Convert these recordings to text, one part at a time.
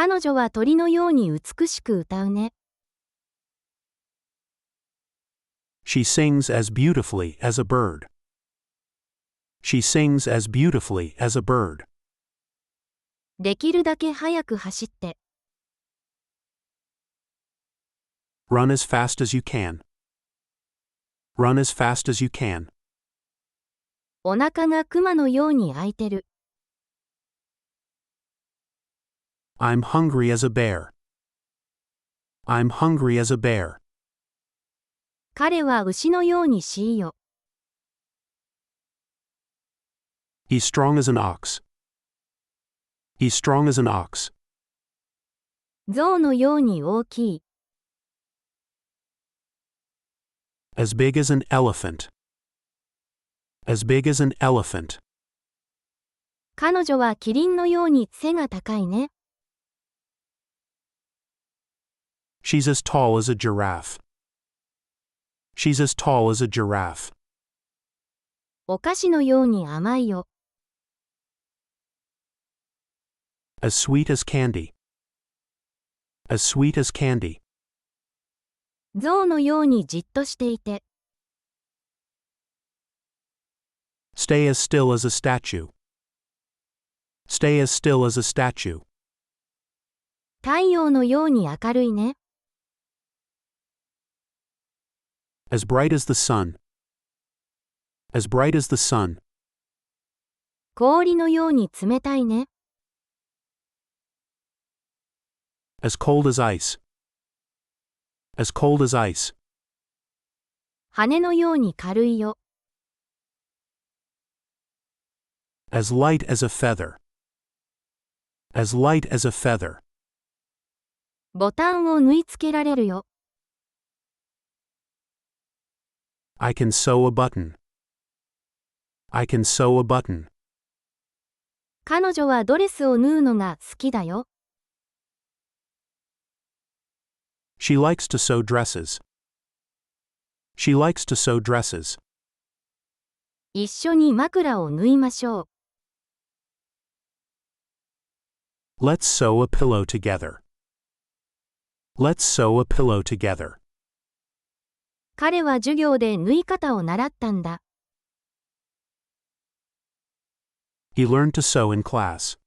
彼女は鳥のように美しく歌うね。She sings as beautifully as a bird. She sings as beautifully as a bird. できるだけ早く走って。Run as fast as you can. Run as fast as you can. お腹が熊のように空いてる。I'm hungry as a bear. I'm hungry as a bear. 彼は牛のようにしいよ。He's strong as an ox. He's strong as an ox. 象のように大きい。As big as an elephant. As big as an elephant. 彼女はキリンのように背が高いね。She's as tall as a giraffe. She's as tall as a giraffe. お菓子のように甘いよ。As sweet as candy. As sweet as candy. 象のようにじっとしていて。Stay as still as a statue. Stay as still as a statue. 太陽のように明るいね。As bright as the sun. As bright as the sun. 氷のように冷たいね。As cold as ice. As cold as ice. 羽のように軽いよ。As light as a feather. As light as a feather. ボタンを縫い付けられるよ。I can sew a button. I can sew a button. 彼女はドレスを縫うのが好きだよ。She likes to sew dresses. She likes to sew dresses. 一緒に枕を縫いましょう。Let's sew a pillow together. Let's sew a pillow together. 彼は授業で縫い方を習ったんだ。He learned to sew in class.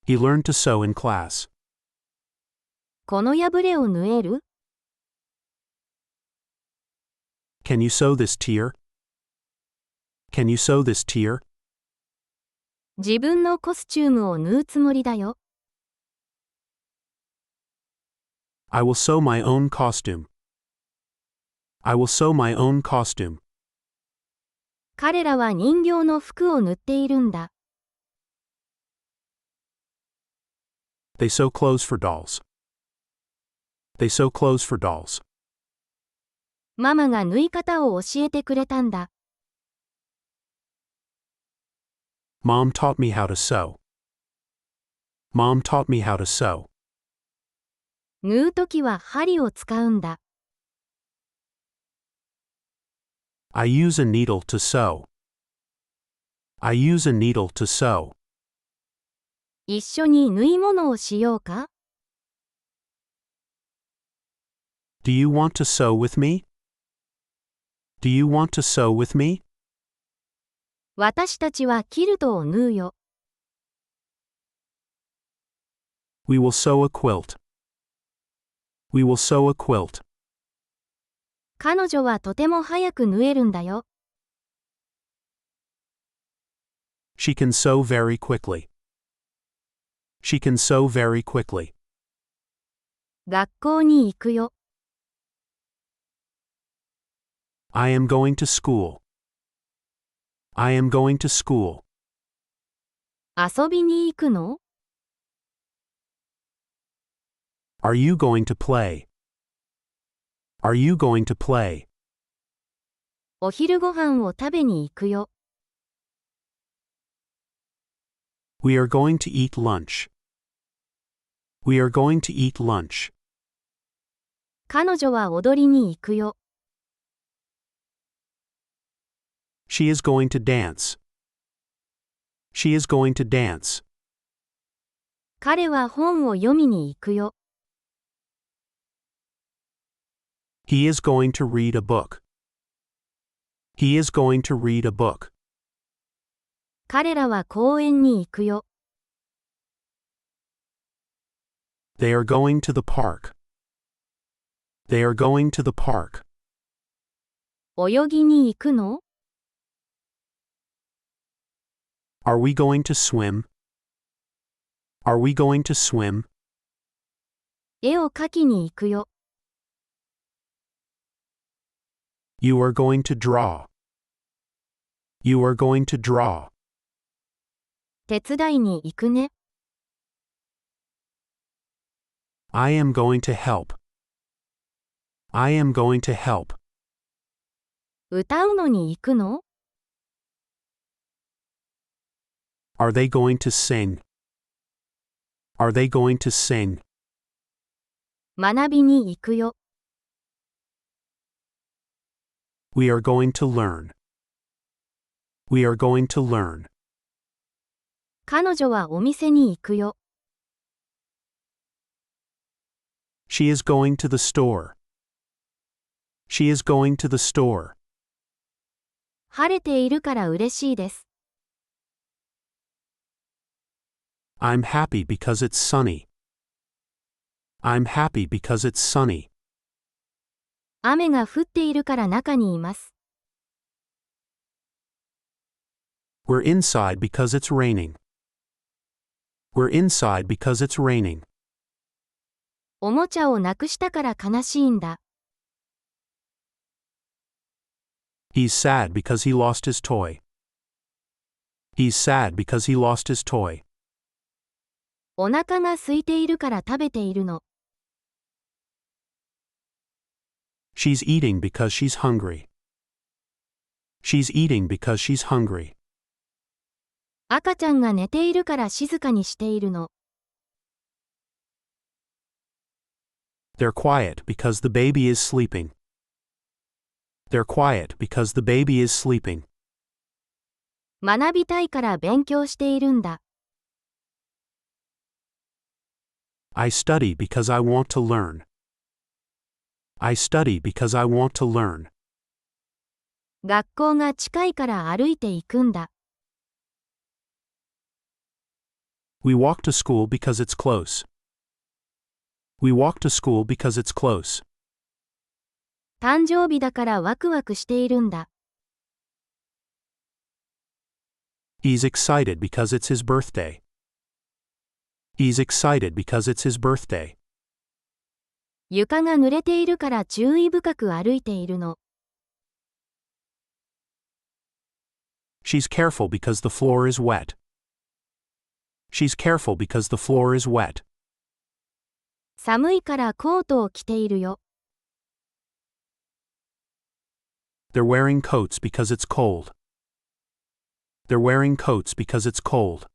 He learned to sew in class. この破れを縫える？ Can you sew this tear? Can you sew this tear? 自分のコスチュームを縫うつもりだよ。I will sew my own costume. I will sew my own costume. 彼らは人形の服を縫っているんだ。They sew clothes for dolls. They sew clothes for dolls. ママが縫い方を教えてくれたんだ。Mom taught me how to sew. Mom taught me how to sew. 縫うときは針を使うんだ。I use a needle to sew. I use a needle to sew. 一緒に縫い物をしようか？ Do you want to sew with me? Do you want to sew with me? 私たちはキルトを縫うよ。We will sew a quilt. We will sew a quilt. 彼女はとても早く縫えるんだよ。She can sew very quickly. She can sew very quickly. 学校に行くよ。I am going to school. I am going to school. 遊びに行くの？ Are you going to play? Are you going to play? お昼ご飯を食べに行くよ。We are going to eat lunch. We are going to eat lunch. 彼女は踊りに行くよ。She is going to dance. She is going to dance. 彼は本を読みに行くよ。He is going to read a book. He is going to read a book. 彼らは公園に行くよ。They are going to the park. They are going to the park. 泳ぎに行くの？ Are we going to swim? Are we going to swim? 絵を描きに行くよ。You are going to draw. You are going to draw. 手伝いに行くね。I am going to help. I am going to help. 歌うのに行くの？ Are they going to sing? Are they going to sing? 学びに行くよ。We are going to learn. We are going to learn. 彼女はお店に行くよ。She is going to the store. She is going to the store. 晴れているから嬉しいです。I'm happy because it's sunny. I'm happy because it's sunny. 雨が降っているから中にいます。We're inside because it's raining. We're inside because it's raining. おもちゃをなくしたから悲しいんだ。He's sad because he lost his toy. He's sad because he lost his toy. お腹が空いているから食べているの。She's eating because she's hungry. She's eating because she's hungry. 赤ちゃんが寝ているから静かにしているの。They're quiet because the baby is sleeping. They're quiet because the baby is sleeping. 学びたいから勉強しているんだ。I study because I want to learn. I study because I want to learn. 学校が近いから歩いて行くんだ。We walk to school because it's close. We walk to school because it's close. 誕生日だからワクワクしているんだ。He's excited because it's his birthday. He's excited because it's his birthday. 床が濡れているから注意深く歩いているの。She's careful because the floor is wet. She's careful because the floor is wet. 寒いからコートを着ているよ。They're wearing coats because it's cold. They're wearing coats because it's cold.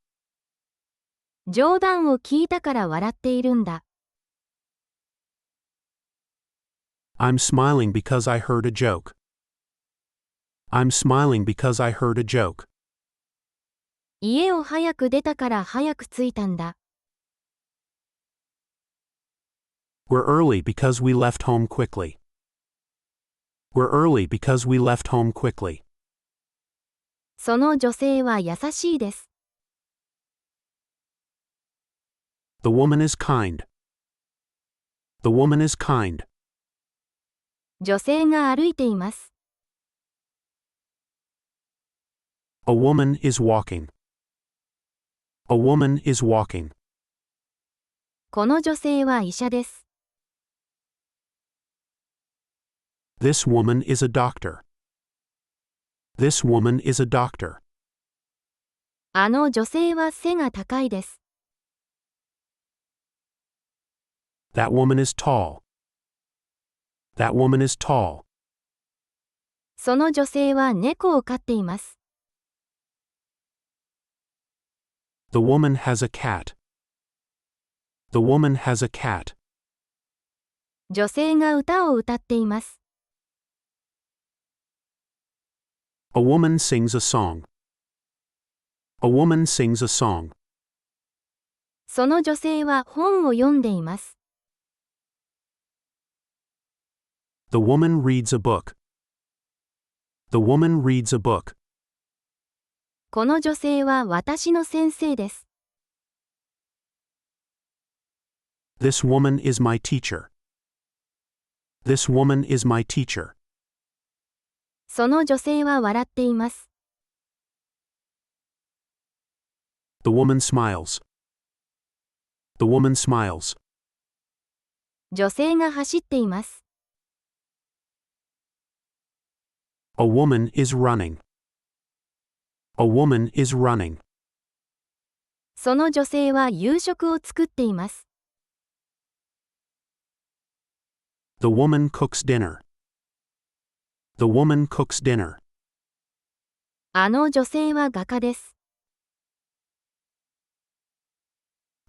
冗談を聞いたから笑っているんだ。I'm smiling because I heard a joke. I'm smiling because I heard a joke. 家を早く出たから早く着いたんだ。We're early because we left home quickly. We're early because we left home quickly. その女性は優しいです。The woman is kind. The woman is kind. 女性が歩いています。A woman is walking. A woman is walking. この女性は医者です。This woman is a doctor. This woman is a doctor. あの女性は背が高いです。That woman is tall. That woman is tall. その女性は猫を飼っています。The woman has a cat. The woman has a cat. 女性が歌を歌っています。A woman sings a song. A woman sings a song. その女性は本を読んでいます。The woman reads a book. The woman reads a book. この女性は私の先生です。This woman is my teacher. This woman is my teacher. その女性は笑っています。The woman smiles. The woman smiles. 女性が走っています。A woman is running. A woman is running. その女性は夕食を作っています。The woman cooks dinner. The woman cooks dinner. あの女性は画家です。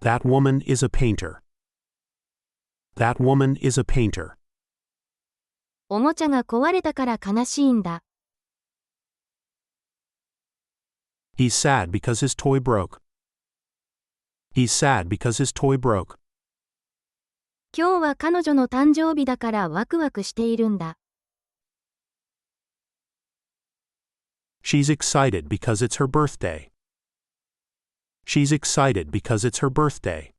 That woman is a painter. That woman is a painter. おもちゃが壊れたから悲しいんだ。He's sad because his toy broke. He's sad because his toy broke. 今日は彼女の誕生日だからワクワクしているんだ。She's excited because it's her birthday. She's excited because it's her birthday.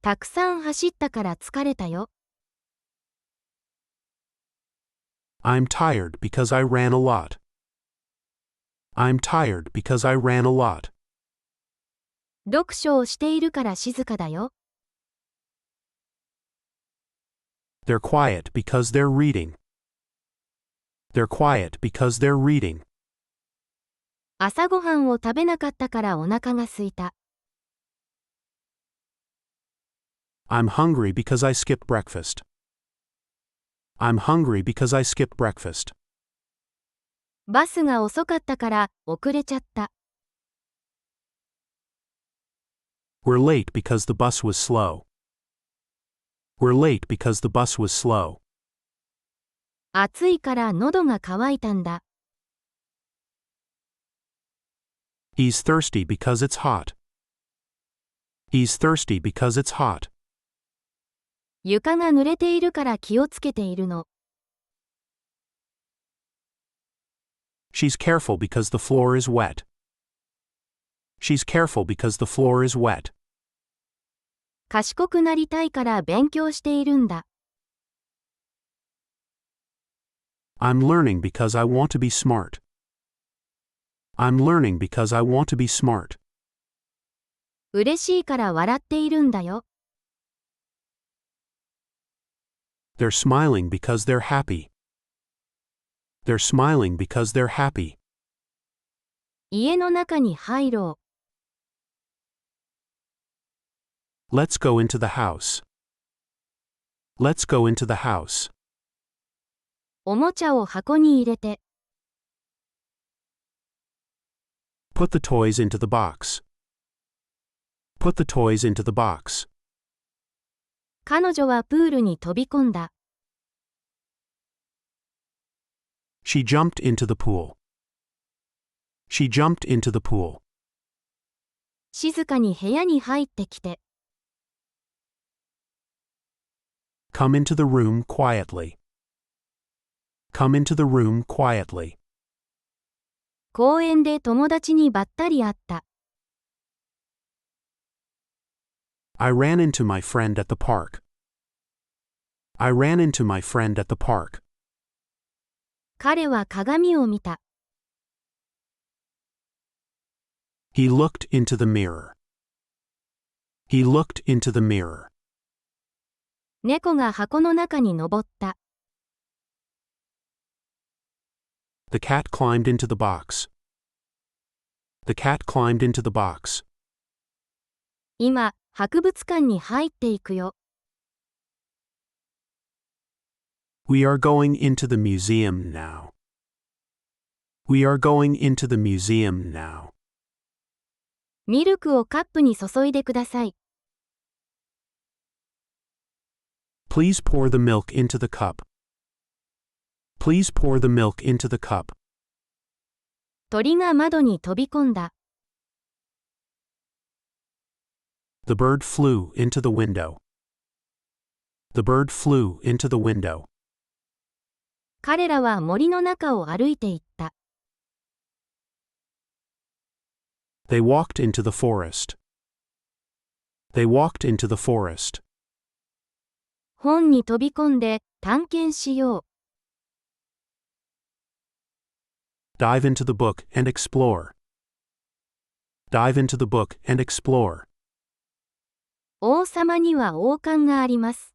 たくさん走ったから疲れたよ。I'm tired because I ran a lot. I'm tired because I ran a lot. 読書をしているから静かだよ。They're quiet because they're reading. They're quiet because they're reading. 朝ごはんを食べなかったからお腹が空いた。I'm hungry because I skipped breakfast. I'm hungry because I skipped breakfast. バスが遅かったから遅れちゃった。We're late because the bus was slow. We're late because the bus was slow. 暑いから喉が渇いたんだ。He's thirsty because it's hot. He's thirsty because it's hot. 床が濡れているから気をつけているの。She's careful because the floor is wet. She's careful because the floor is wet. 賢くなりたいから勉強しているんだ。I'm learning because I want to be smart. I'm learning because I want to be smart. 嬉しいから笑っているんだよ。They're smiling because they're happy. They're smiling because they're happy. 家の中に入ろう。Let's go into the house. Let's go into the house. おもちゃを箱に入れて。Put the toys into the box. Put the toys into the box. 彼女はプールに飛び込んだ。She jumped into the pool. She jumped into the pool. 静かに部屋に入ってきて。Come into the room quietly. Come into the room quietly. 公園で友達にばったり会った。I ran into my friend at the park. I ran into my friend at the park. 彼は鏡を見た。He looked into the mirror. He looked into the mirror. 猫が箱の中に登った。The cat climbed into the box. The cat climbed into the box. 今、博物館に入っていくよ。We are going into the museum now. We are going into the museum now. ミルクをカップに注いでください。Please pour the milk into the cup. Please pour the milk into the cup. 鳥が窓に飛び込んだ。The bird flew into the window. The bird flew into the window. 彼らは森の中を歩いていった。They walked into the forest. They walked into the forest. 本に飛び込んで探検しよう。Dive into the book and explore. Dive into the book and explore. 王様には王冠があります。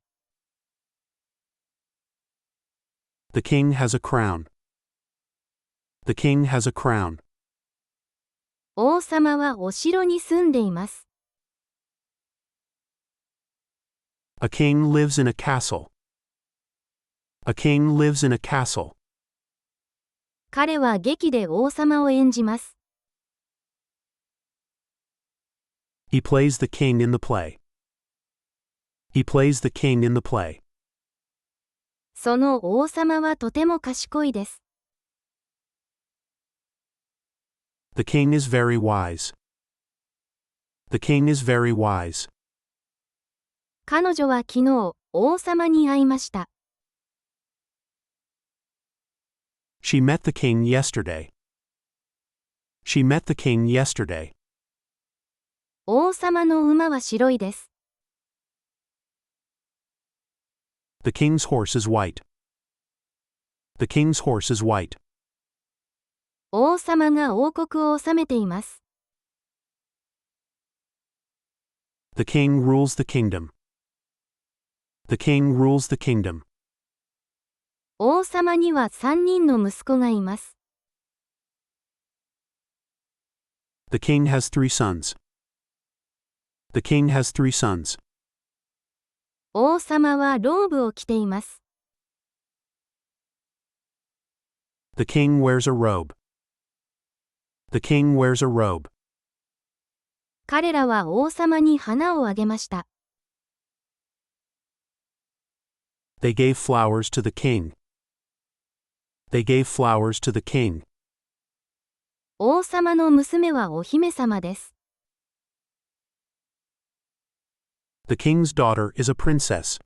The king has a crown. The king has a crown. 王様はお城に住んでいます。A king lives in a castle. A king lives in a castle. 彼は劇で王様を演じます。He plays the king in the play. He plays the king in the play. その王様はとても賢いです。The king is very wise. The king is very wise. 彼女は昨日、王様に会いました。She met the king yesterday. She met the king yesterday. 王様の馬は白いです。The king's horse is white. The king's horse is white. 王様が王国を治めています。The king rules the kingdom. The king rules the kingdom. 王様には3人の息子がいます。The king has 3 sons. The king has 3 sons. 王様はローブを着ています。The king wears a robe. The king wears a robe. 彼らは王様に花をあげました。They gave flowers to the king. They gave flowers to the king. 王様の娘はお姫様です。The king's daughter is a princess.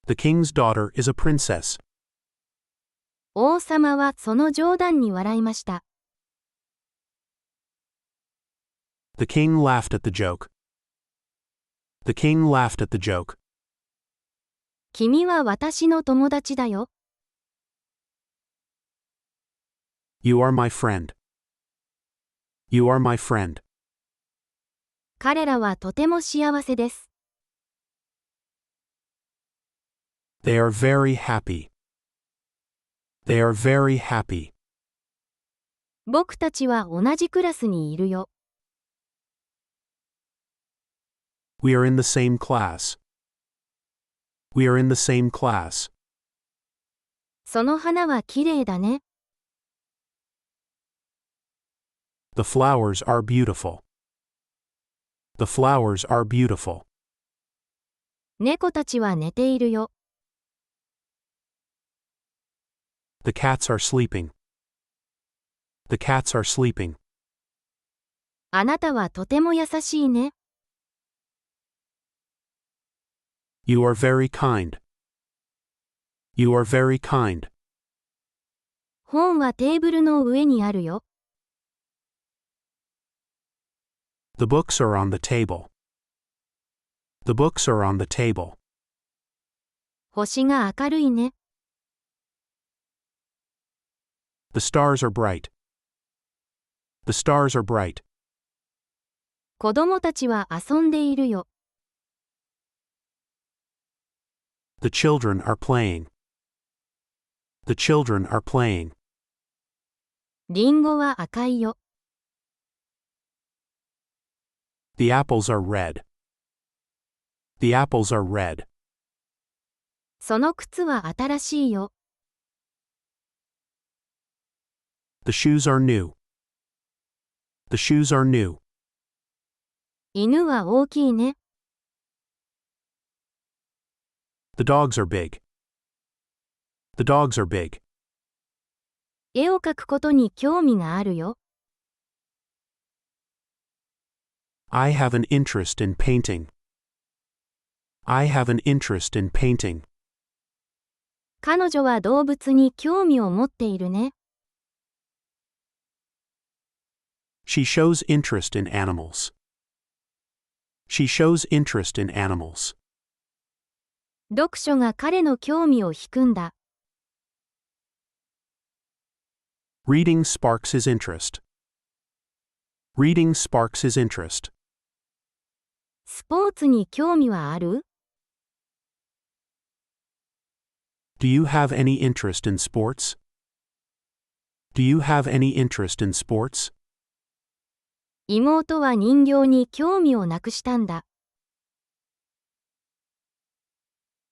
The king's daughter is a princess. 王様はその冗談に笑いました。The king laughed at the joke. The king laughed at the joke. 君は私の友達だよ。You are my friend. You are my friend. 彼らはとても幸せです。They are very happy. They are very happy. 僕たちは同じクラスにいるよ。We are in the same class. We are in the same class. その花はきれいだね。The flowers are beautiful. The flowers are beautiful. 猫たちは寝ているよ。The cats are sleeping. The cats are sleeping. あなたはとても優しいね。You are very kind. You are very kind. 本はテーブルの上にあるよ。The books are on the table. The books are on the table. 星が明るいね。The stars are bright. The stars are bright. 子供たちは遊んでいるよ。The children are playing. The children are playing. リンゴは赤いよ。The apples are red. The apples are red. その靴は新しいよ。The shoes are new. The shoes are new. 犬は大きいね。The dogs are big. The dogs are big. 絵を描くことに興味があるよ。I have an interest in painting. I have an interest in painting. 彼女は動物に興味を持っているね。She shows interest in animals. She shows interest in animals. 読書が彼の興味を引くんだ。Reading sparks his interest. Reading sparks his interest. スポーツに興味はある？ Do you have any interest in sports? Do you have any interest in sports? 妹は人形に興味をなくしたんだ。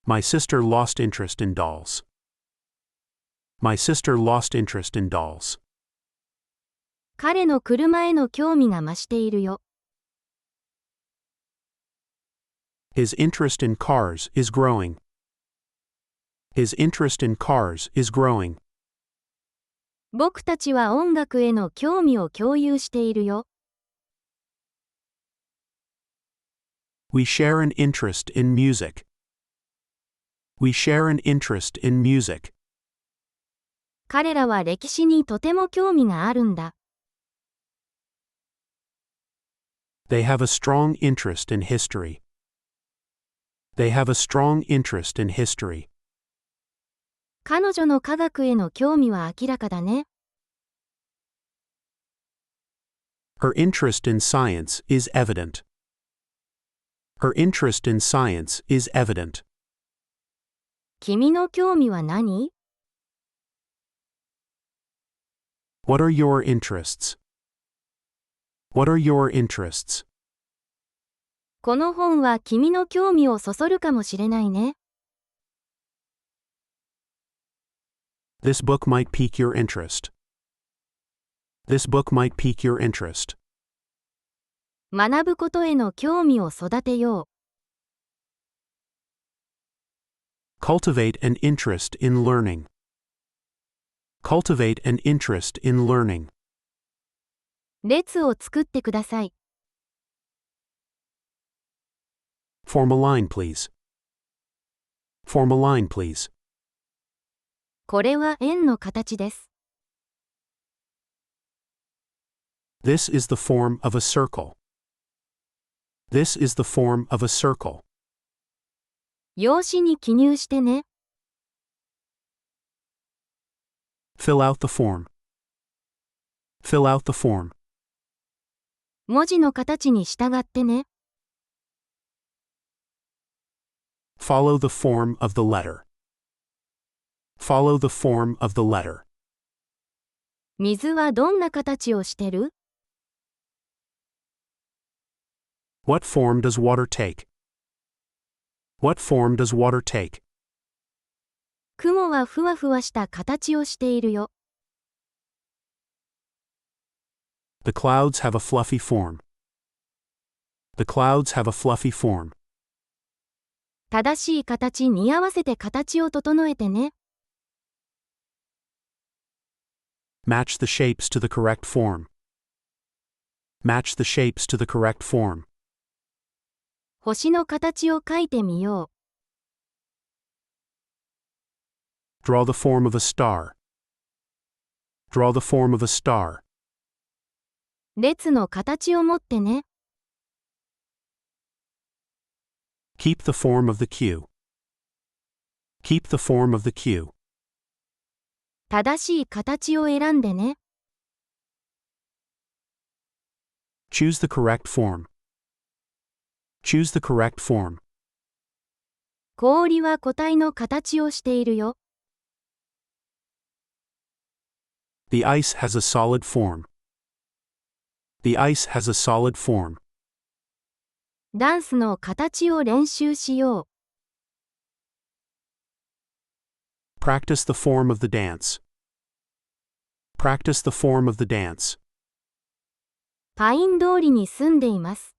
My sister lost interest in dolls. My sister lost interest in dolls. 彼の車への興味が増しているよ。His interest in cars is growing. His interest in cars is growing. 僕たちは音楽への興味を共有しているよ。We share an interest in music. We share an interest in music. 彼らは歴史にとても興味があるんだ。They have a strong interest in history. They have a strong interest in history. 彼女の科学への興味は明らかだね。Her interest in science is evident. Her interest in science is evident. 君の興味は何？ What are your interests? What are your interests? この本は君の興味をそそるかもしれないね。This book might pique your interest. This book might pique your interest. 学ぶことへの興味を育てよう。Cultivate an interest in learning. Cultivate an interest in learning. 列を作ってください。Form a line, please. Form a line, please. これは円の形です。This is the form of a circle. This is the form of a circle. 用紙に記入してね。Fill out the form. Fill out the form. 文字の形に従ってね。Follow the form of the letter. Follow the form of the letter. 水はどんな形をしてる？ What form does water take? What form does water take? 雲はふわふわした形をしているよ。The clouds have a fluffy form. The clouds have a fluffy form. 正しい形に合わせて形を整えてね。Match the shapes to the correct form. Match the shapes to the correct form. 星の形を描いてみよう。Draw the form of a star. Draw the form of a star. 列の形を持ってね。Keep the form of the queue. Keep the form of the queue. 正しい形を選んでね。Choose the correct form. Choose the correct form. 氷は固体の形をしているよ。The ice has a solid form. The ice has a solid form. ダンスの形を練習しよう。Practice the form of the dance. Practice the form of the dance. パイン通りに住んでいます。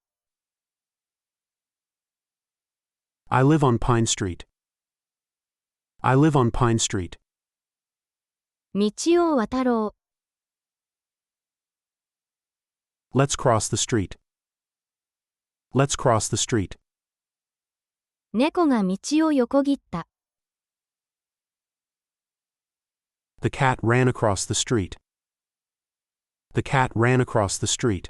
I live on Pine Street. I live on Pine Street. 道を渡ろう。Let's cross the street. Let's cross the street. 猫が道を横切った。The cat ran across the street. The cat ran across the street.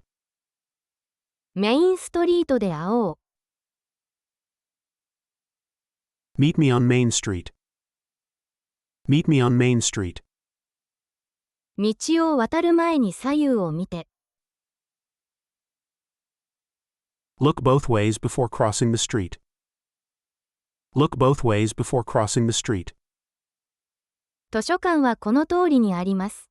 メインストリートで会おう。Meet me on Main Street. Meet me on Main Street. 道を渡る前に左右を見て。Look both ways before crossing the street. Look both ways before crossing the street. 図書館はこの通りにあります。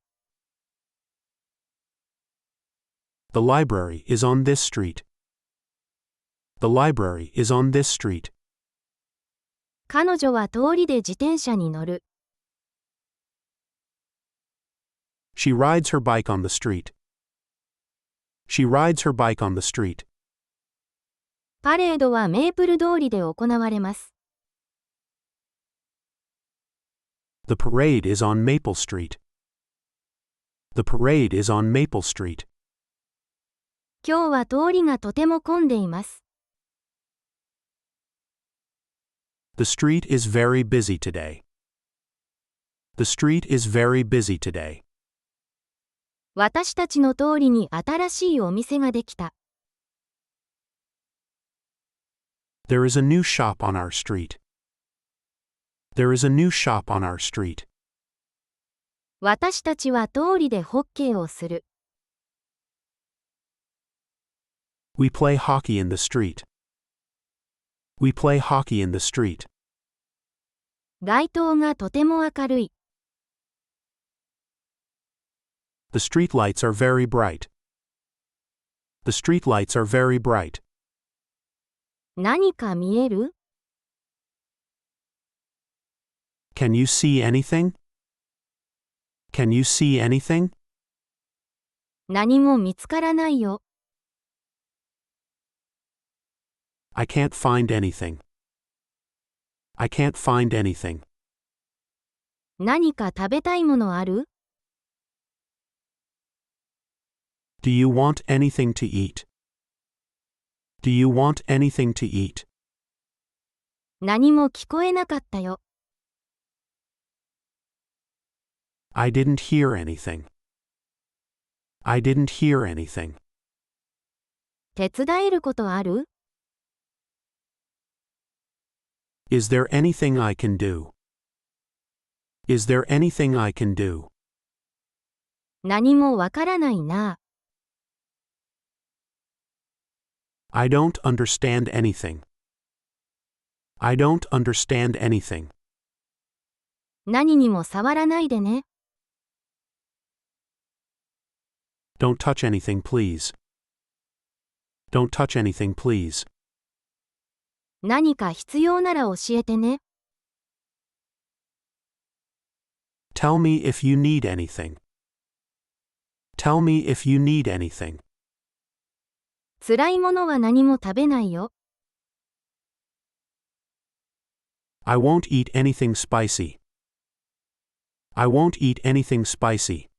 The library is on this street. The library is on this street. 彼女は通りで自転車に乗る。She rides her bike on the street. She rides her bike on the street. パレードはメープル通りで行われます。The parade is on Maple Street. The parade is on Maple Street. 今日は通りがとても混んでいます。The street is very busy today. The street is very busy today. 私たちの通りに新しいお店ができた。There is a new shop on our street. There is a new shop on our street. 私たちは通りでホッケーをする。We play hockey in the street. We play hockey in the street. 街灯がとても明るい。The street lights are very bright. The street lights are very bright. 何か見える？ Can you see anything? Can you see anything? 何も見つからないよ。I can't find anything. I can't find anything. 何か食べたいものある？ Do you want anything to eat? Do you want anything to eat? 何も聞こえなかったよ。I didn't hear anything. I didn't hear anything. 手伝えることある？ Is there anything I can do? Is there anything I can do? 何もわからないな。I don't understand anything. I don't understand anything. 何にも触らないでね。Don't touch anything, please. Don't touch anything, please. 何か必要なら教えてね。Tell me if you need anything. Tell me if you need anything. 辛いものは何も食べないよ。I won't eat anything spicy. I won't eat anything spicy.